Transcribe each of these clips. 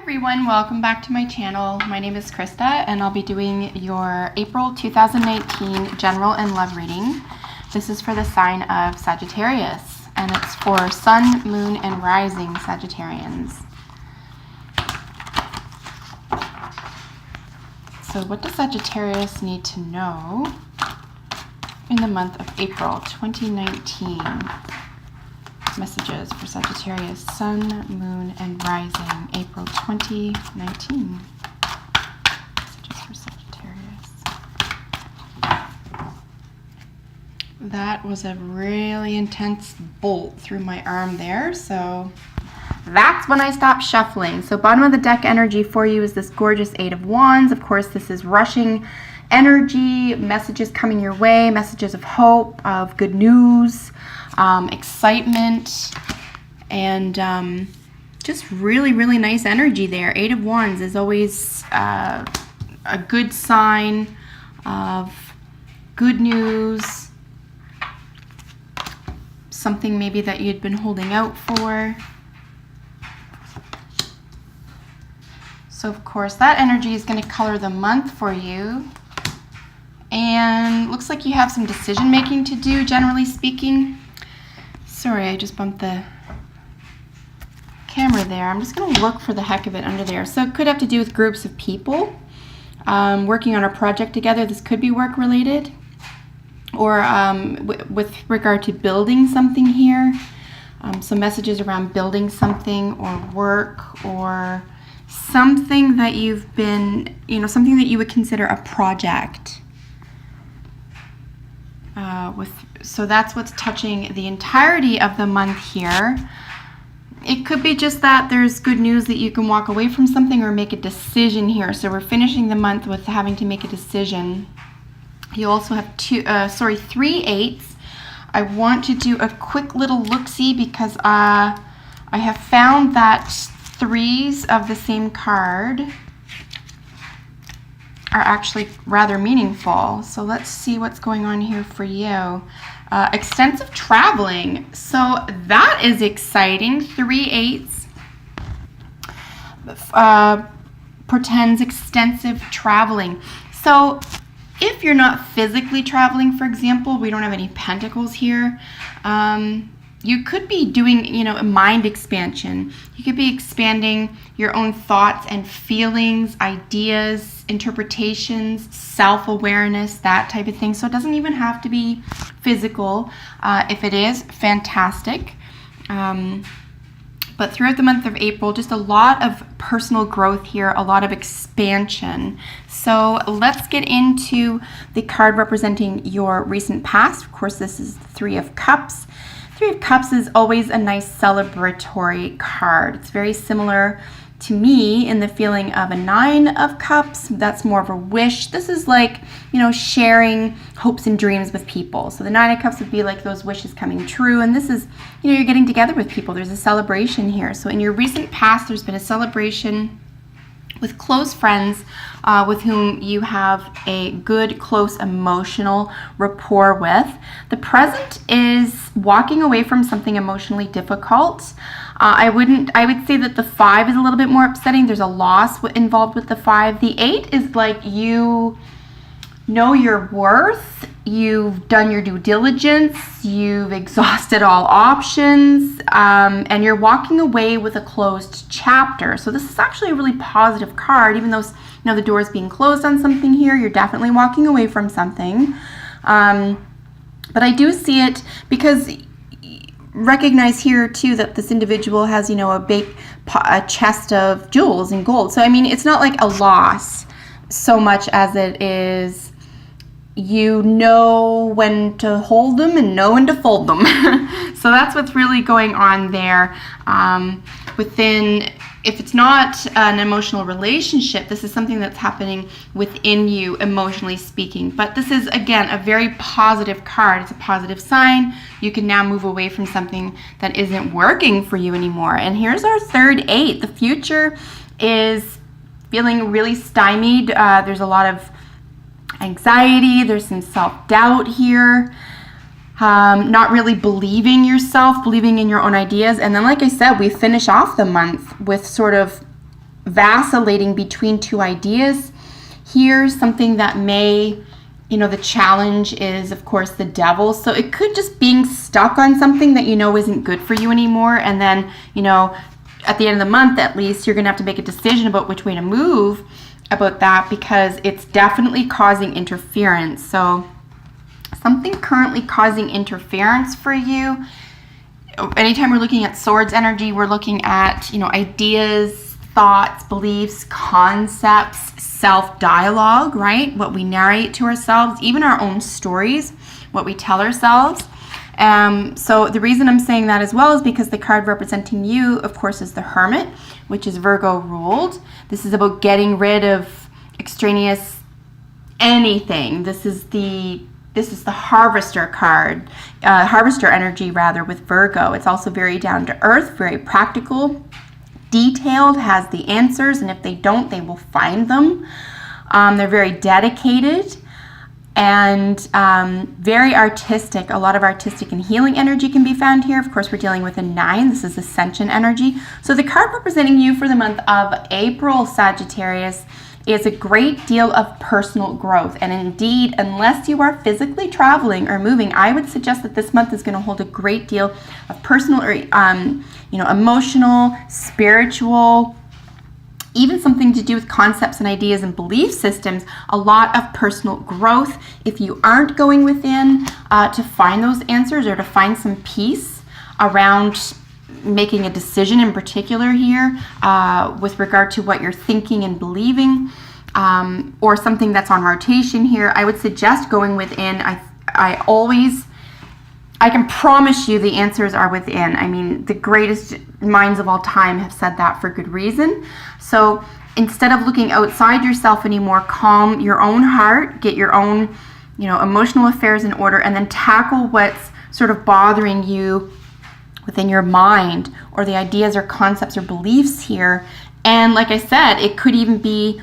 Everyone, welcome back to my channel. My name is Krista and I'll be doing your April 2019 general and love reading. This is for the sign of Sagittarius and it's for Sun, Moon, and Rising Sagittarians. So what does Sagittarius need to know in the month of April 2019? Messages for Sagittarius, Sun, Moon, and Rising, April 2019. Messages for Sagittarius. That was a really intense bolt through my arm there, so that's when I stopped shuffling. So bottom of the deck energy for you is this gorgeous Eight of Wands. Of course, this is rushing energy, messages coming your way, messages of hope, of good news, excitement, and just really, really nice energy there. Eight of Wands is always a good sign of good news, something maybe that you'd been holding out for. So of course that energy is going to color the month for you. And looks like you have some decision making to do, generally speaking. Sorry, I just bumped the camera there. I'm just going to look for the heck of it under there. So it could have to do with groups of people working on a project together. This could be work related, or with regard to building something here. So messages around building something or work or something that you've been, something that you would consider a project. So that's what's touching the entirety of the month here. It could be just that there's good news that you can walk away from something or make a decision here. So we're finishing the month with having to make a decision. You also have three eights. I want to do a quick little look-see because I have found that threes of the same card are actually rather meaningful. So let's see what's going on here for you. Extensive traveling. So that is exciting. 3 eights portends extensive traveling. So if you're not physically traveling, for example, we don't have any pentacles here. You could be doing, a mind expansion. You could be expanding your own thoughts and feelings, ideas, interpretations, self-awareness, that type of thing. So it doesn't even have to be physical. If it is, fantastic. But throughout the month of April, just a lot of personal growth here, a lot of expansion. So let's get into the card representing your recent past. Of course, this is the Three of Cups. Three of Cups is always a nice celebratory card. It's very similar to me in the feeling of a Nine of Cups. That's more of a wish. This is like, sharing hopes and dreams with people. So the Nine of Cups would be like those wishes coming true. And this is, you're getting together with people. There's a celebration here. So in your recent past, there's been a celebration with close friends with whom you have a good, close emotional rapport with. The present is walking away from something emotionally difficult. I would say that the 5 is a little bit more upsetting. There's a loss involved with the 5. The 8 is like you know your worth. You've done your due diligence. You've exhausted all options, and you're walking away with a closed chapter. So this is actually a really positive card, even though the door is being closed on something here. You're definitely walking away from something. But I do see it because recognize here too that this individual has a big chest of jewels and gold. So I mean, it's not like a loss so much as it is when to hold them and know when to fold them. So that's what's really going on there. If it's not an emotional relationship, this is something that's happening within you, emotionally speaking. But this is, again, a very positive card. It's a positive sign. You can now move away from something that isn't working for you anymore. And here's our third 8. The future is feeling really stymied. There's a lot of anxiety. There's some self-doubt here. Not really believing yourself, believing in your own ideas. And then, like I said, we finish off the month with sort of vacillating between two ideas. Here's something that may, the challenge is, of course, the devil. So it could just being stuck on something that isn't good for you anymore. And then, at the end of the month, at least, you're going to have to make a decision about which way to move about that, because it's definitely causing interference. So something currently causing interference for you. Anytime we're looking at swords energy, we're looking at, ideas, thoughts, beliefs, concepts, self-dialogue, right? What we narrate to ourselves, even our own stories, what we tell ourselves. So the reason I'm saying that as well is because the card representing you, of course, is the Hermit, which is Virgo ruled. This is about getting rid of extraneous anything. This is the Harvester card, Harvester energy rather, with Virgo. It's also very down to earth, very practical, detailed, has the answers, and if they don't, they will find them. They're very dedicated and very artistic. A lot of artistic and healing energy can be found here. Of course, we're dealing with a 9. This is Ascension energy. So the card representing you for the month of April, Sagittarius, is a great deal of personal growth. And indeed, unless you are physically traveling or moving, I would suggest that this month is going to hold a great deal of personal or emotional, spiritual, even something to do with concepts and ideas and belief systems, a lot of personal growth. If you aren't going within to find those answers or to find some peace around making a decision in particular here with regard to what you're thinking and believing, or something that's on rotation here, I would suggest going within. I can promise you the answers are within. I mean, the greatest minds of all time have said that for good reason. So instead of looking outside yourself anymore, calm your own heart, get your own, emotional affairs in order, and then tackle what's sort of bothering you within your mind, or the ideas or concepts or beliefs here. And like I said, it could even be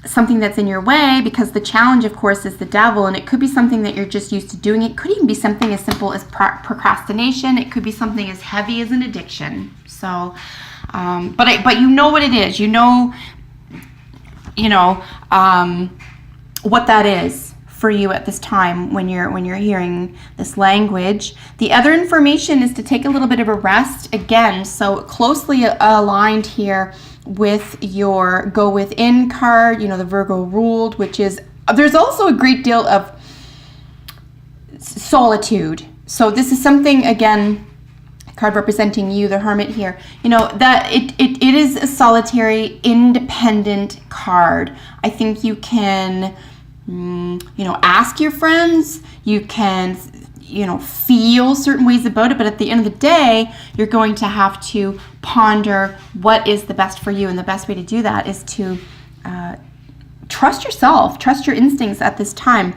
something that's in your way, because the challenge, of course, is the devil, and it could be something that you're just used to doing. It could even be something as simple as procrastination. It could be something as heavy as an addiction. So, but you know what it is. What that is for you at this time when you're hearing this language. The other information is to take a little bit of a rest again. So closely aligned here with your go within card, the Virgo ruled, which is, there's also a great deal of solitude. So this is something, again, card representing you, the Hermit here, that it is a solitary, independent card. I think you can, ask your friends, you can, feel certain ways about it, but at the end of the day, you're going to have to ponder what is the best for you, and the best way to do that is to trust yourself, trust your instincts at this time.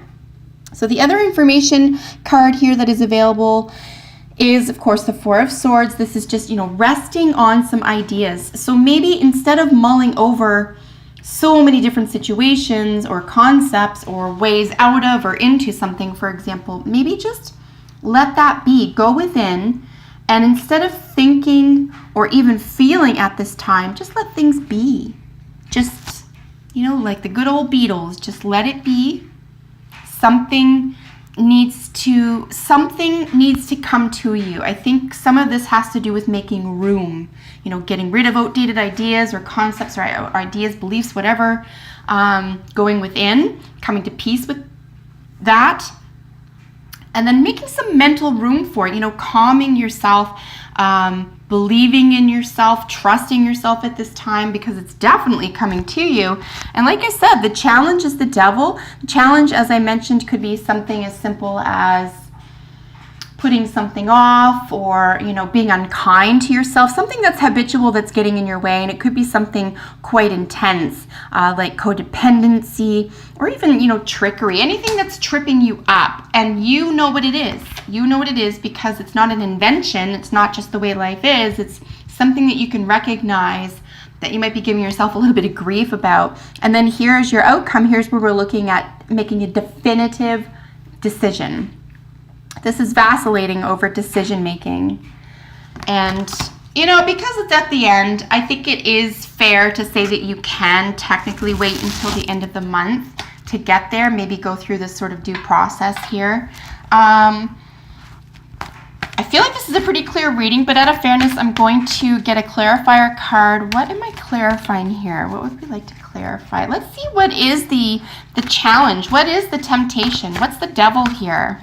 So the other information card here that is available is, of course, the Four of Swords. This is just, resting on some ideas. So maybe instead of mulling over so many different situations or concepts or ways out of or into something, for example, maybe just let that be. Go within, and instead of thinking or even feeling at this time, just let things be. Just, like the good old Beatles, just let it be. Something needs to come to you. I think some of this has to do with making room, getting rid of outdated ideas or concepts or ideas, beliefs, whatever, going within, coming to peace with that, and then making some mental room for it, calming yourself, believing in yourself, trusting yourself at this time, because it's definitely coming to you. And like I said, the challenge is the devil. The challenge, as I mentioned, could be something as simple as putting something off, or being unkind to yourself, something that's habitual that's getting in your way. And it could be something quite intense, like codependency, or even trickery, anything that's tripping you up. And you know what it is. You know what it is, because it's not an invention. It's not just the way life is. It's something that you can recognize that you might be giving yourself a little bit of grief about. And then here's your outcome. Here's where we're looking at making a definitive decision. This is vacillating over decision making. And, You know, because it's at the end, I think it is fair to say that you can technically wait until the end of the month to get there, maybe go through this sort of due process here. I feel like this is a pretty clear reading, but out of fairness, I'm going to get a clarifier card. What am I clarifying here? What would we like to clarify? Let's see, what is the challenge? What is the temptation? What's the devil here?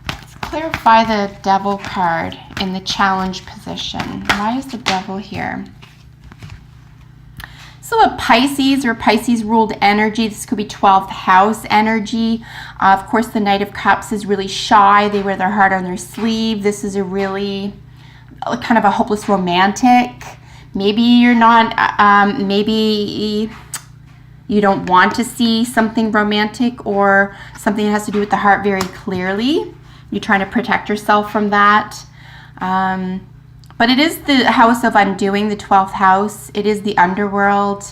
Let's clarify the devil card in the challenge position. Why is the devil here? So a Pisces or Pisces ruled energy, this could be 12th house energy. Of course, the Knight of Cups is really shy. They wear their heart on their sleeve. This is a really kind of a hopeless romantic. Maybe you're not, maybe you don't want to see something romantic or something that has to do with the heart very clearly. You're trying to protect yourself from that. But it is the house of undoing, the 12th house. It is the underworld,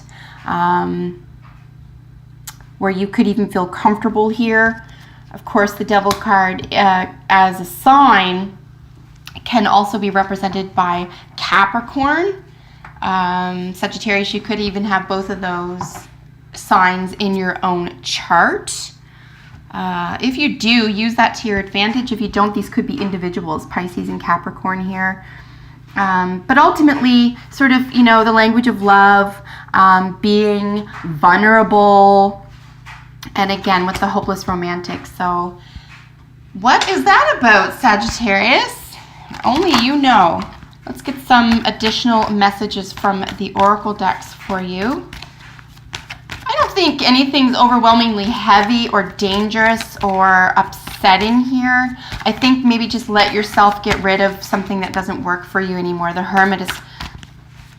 where you could even feel comfortable here. Of course, the devil card as a sign can also be represented by Capricorn. Sagittarius, you could even have both of those signs in your own chart. If you do, use that to your advantage. If you don't, these could be individuals, Pisces and Capricorn here. But ultimately, sort of, you know, the language of love, being vulnerable, and again, with the hopeless romantic. So what is that about, Sagittarius? Only you know. Let's get some additional messages from the Oracle decks for you. I don't think anything's overwhelmingly heavy or dangerous or upsetting here. I think maybe just let yourself get rid of something that doesn't work for you anymore. The Hermit is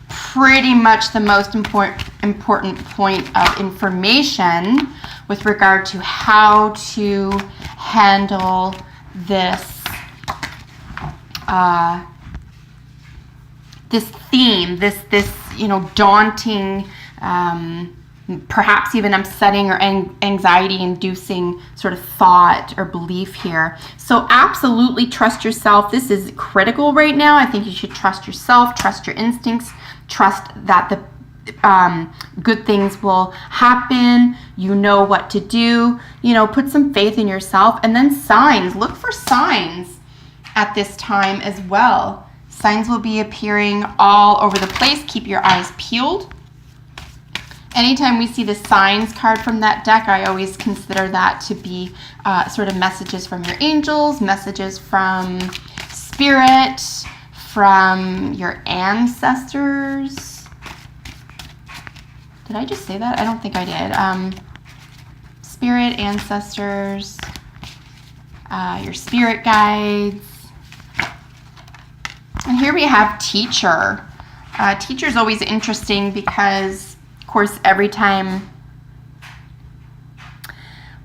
pretty much the most important point of information with regard to how to handle this this theme, this you know, daunting, perhaps even upsetting or anxiety-inducing sort of thought or belief here. So absolutely trust yourself. This is critical right now. I think you should trust yourself, trust your instincts, trust that the good things will happen. You know what to do. You know, put some faith in yourself. And then signs. Look for signs at this time as well. Signs will be appearing all over the place. Keep your eyes peeled. Anytime we see the signs card from that deck, I always consider that to be sort of messages from your angels, messages from spirit, from your ancestors. Did I just say that? I don't think I did. Spirit, ancestors, your spirit guides. And here we have teacher. Teacher is always interesting because, of course, every time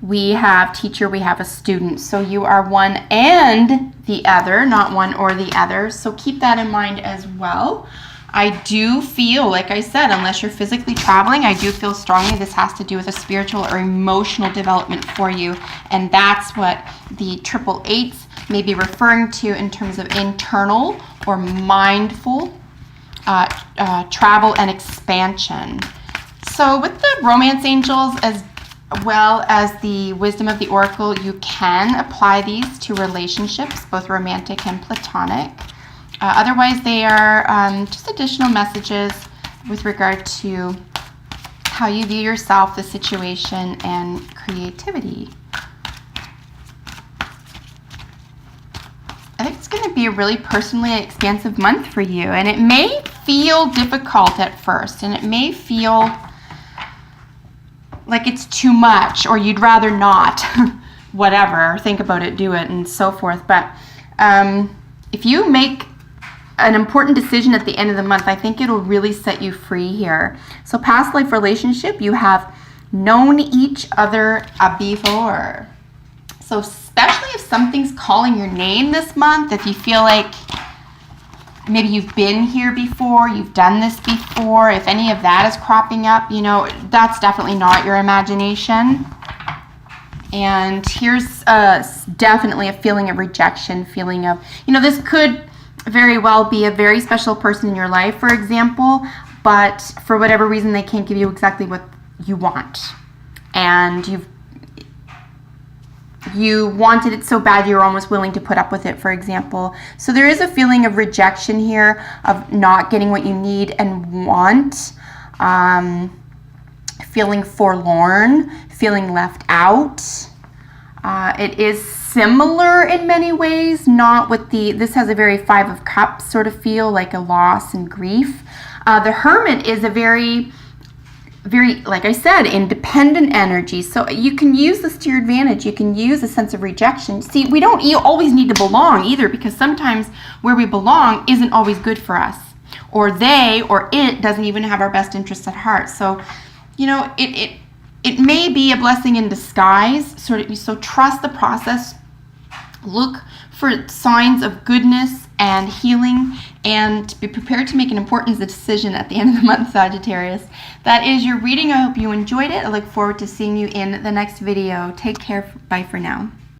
we have teacher, we have a student. So you are one and the other, not one or the other. So keep that in mind as well. I do feel, like I said, unless you're physically traveling, I do feel strongly this has to do with a spiritual or emotional development for you. And that's what the 888s may be referring to in terms of internal or mindful travel and expansion. So with the romance angels as well as the wisdom of the oracle, you can apply these to relationships, both romantic and platonic. Otherwise, they are just additional messages with regard to how you view yourself, the situation, and creativity. I think it's going to be a really personally expansive month for you, and it may feel difficult at first, and it may feel like it's too much, or you'd rather not, whatever, think about it, do it, and so forth. But if you make an important decision at the end of the month, I think it'll really set you free here. So past life relationship, you have known each other before. So especially if something's calling your name this month, if you feel like maybe you've been here before, you've done this before, if any of that is cropping up, you know, that's definitely not your imagination. And here's definitely a feeling of rejection, feeling of, you know, this could very well be a very special person in your life, for example, but for whatever reason they can't give you exactly what you want. And you wanted it so bad you're almost willing to put up with it, for example. So there is a feeling of rejection here, of not getting what you need and want, feeling forlorn, feeling left out. It is similar in many ways, not with this has a very Five of Cups sort of feel, like a loss and grief. The Hermit is a very, like I said, independent energy. So you can use this to your advantage. You can use a sense of rejection. See, we don't always need to belong either, because sometimes where we belong isn't always good for us. Or they or it doesn't even have our best interests at heart. So, you know, it may be a blessing in disguise. So trust the process. Look for signs of goodness and healing, and be prepared to make an important decision at the end of the month, Sagittarius. That is your reading. I hope you enjoyed it. I look forward to seeing you in the next video. Take care. Bye for now.